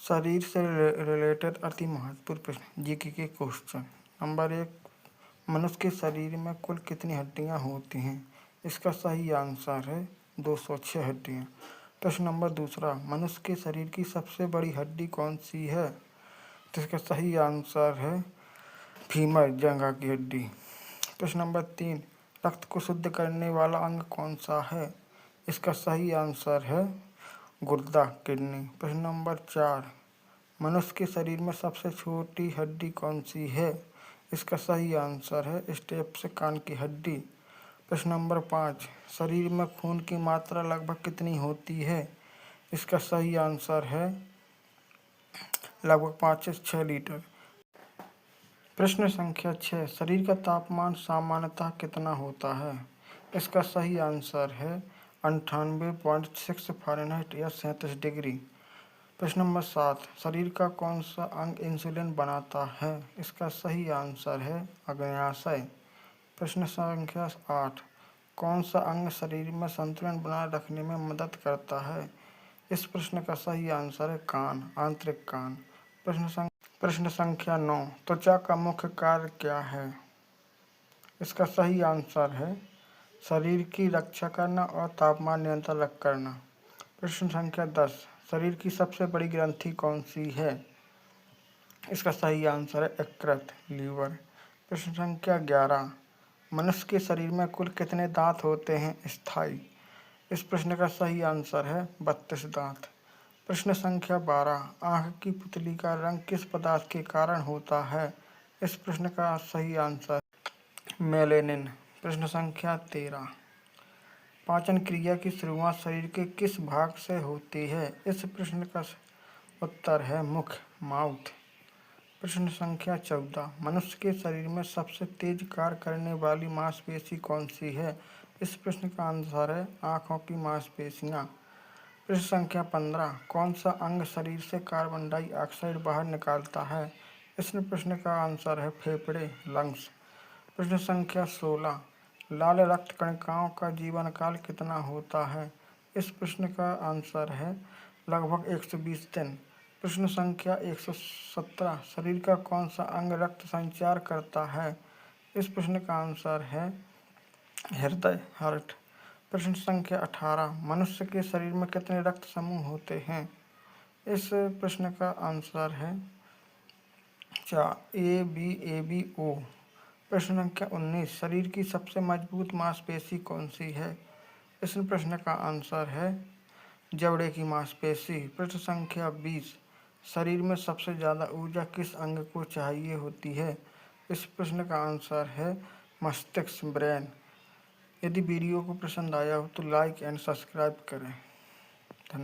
शरीर से रिलेटेड अति महत्वपूर्ण प्रश्न जीके के क्वेश्चन। नंबर 1, मनुष्य के शरीर में कुल कितनी हड्डियां होती हैं? इसका सही आंसर है 206 हड्डियां। प्रश्न नंबर 2, मनुष्य के शरीर की सबसे बड़ी हड्डी कौन सी है? तो इसका सही आंसर है फीमर, जंघा की हड्डी। प्रश्न नंबर 3, रक्त को शुद्ध करने वाला अंग कौन सा है? इसका सही आंसर है गुर्दा, किडनी। प्रश्न नंबर 4, मनुष्य के शरीर में सबसे छोटी हड्डी कौन सी है? इसका सही आंसर है स्टेप्स, कान की हड्डी। प्रश्न नंबर 5, शरीर में खून की मात्रा लगभग कितनी होती है? इसका सही आंसर है लगभग 5 से 6 लीटर। प्रश्न संख्या 6, शरीर का तापमान सामान्यतः कितना होता है? इसका सही आंसर है 98.6 फ़ारेनहाइट या 37 डिग्री। प्रश्न नंबर 7, शरीर का कौन सा अंग इंसुलिन बनाता है? इसका सही आंसर है अग्न्याशय। प्रश्न संख्या 8, कौन सा अंग शरीर में संतुलन बनाए रखने में मदद करता है? इस प्रश्न का सही आंसर है कान, आंतरिक कान। प्रश्न संख्या 9, त्वचा का मुख्य कार्य क्या है? इसका सही आंसर है शरीर की रक्षा करना और तापमान नियंत्रण करना। प्रश्न संख्या 10, शरीर की सबसे बड़ी ग्रंथि कौन सी है? इसका सही आंसर है यकृत, लीवर। प्रश्न संख्या 11, मनुष्य के शरीर में कुल कितने दांत होते हैं स्थायी? इस प्रश्न का सही आंसर है 32 दांत। प्रश्न संख्या 12, आँख की पुतली का रंग किस पदार्थ के कारण होता है? इस प्रश्न का सही आंसर मेलेनिन। प्रश्न संख्या 13, पाचन क्रिया की शुरुआत शरीर के किस भाग से होती है? इस प्रश्न का उत्तर है मुख, माउथ। प्रश्न संख्या 14, मनुष्य के शरीर में सबसे तेज कार्य करने वाली मांसपेशी कौन सी है? इस प्रश्न का आंसर है आँखों की मांसपेशियाँ। प्रश्न संख्या 15, कौन सा अंग शरीर से कार्बन डाइऑक्साइड बाहर निकालता है? इस प्रश्न का आंसर है फेफड़े, लंग्स। प्रश्न संख्या 16, लाल रक्त कणिकाओं का जीवन काल कितना होता है? इस प्रश्न का आंसर है लगभग 120 दिन। प्रश्न संख्या 117, शरीर का कौन सा अंग रक्त संचार करता है? इस प्रश्न का आंसर है हृदय, हार्ट। प्रश्न संख्या 18, मनुष्य के शरीर में कितने रक्त समूह होते हैं? इस प्रश्न का आंसर है 4, ए बी ओ। प्रश्न संख्या 19, शरीर की सबसे मजबूत मांसपेशी कौन सी है? इस प्रश्न का आंसर है जबड़े की मांसपेशी। प्रश्न संख्या 20, शरीर में सबसे ज़्यादा ऊर्जा किस अंग को चाहिए होती है? इस प्रश्न का आंसर है मस्तिष्क, ब्रेन। यदि वीडियो को पसंद आया हो तो लाइक एंड सब्सक्राइब करें।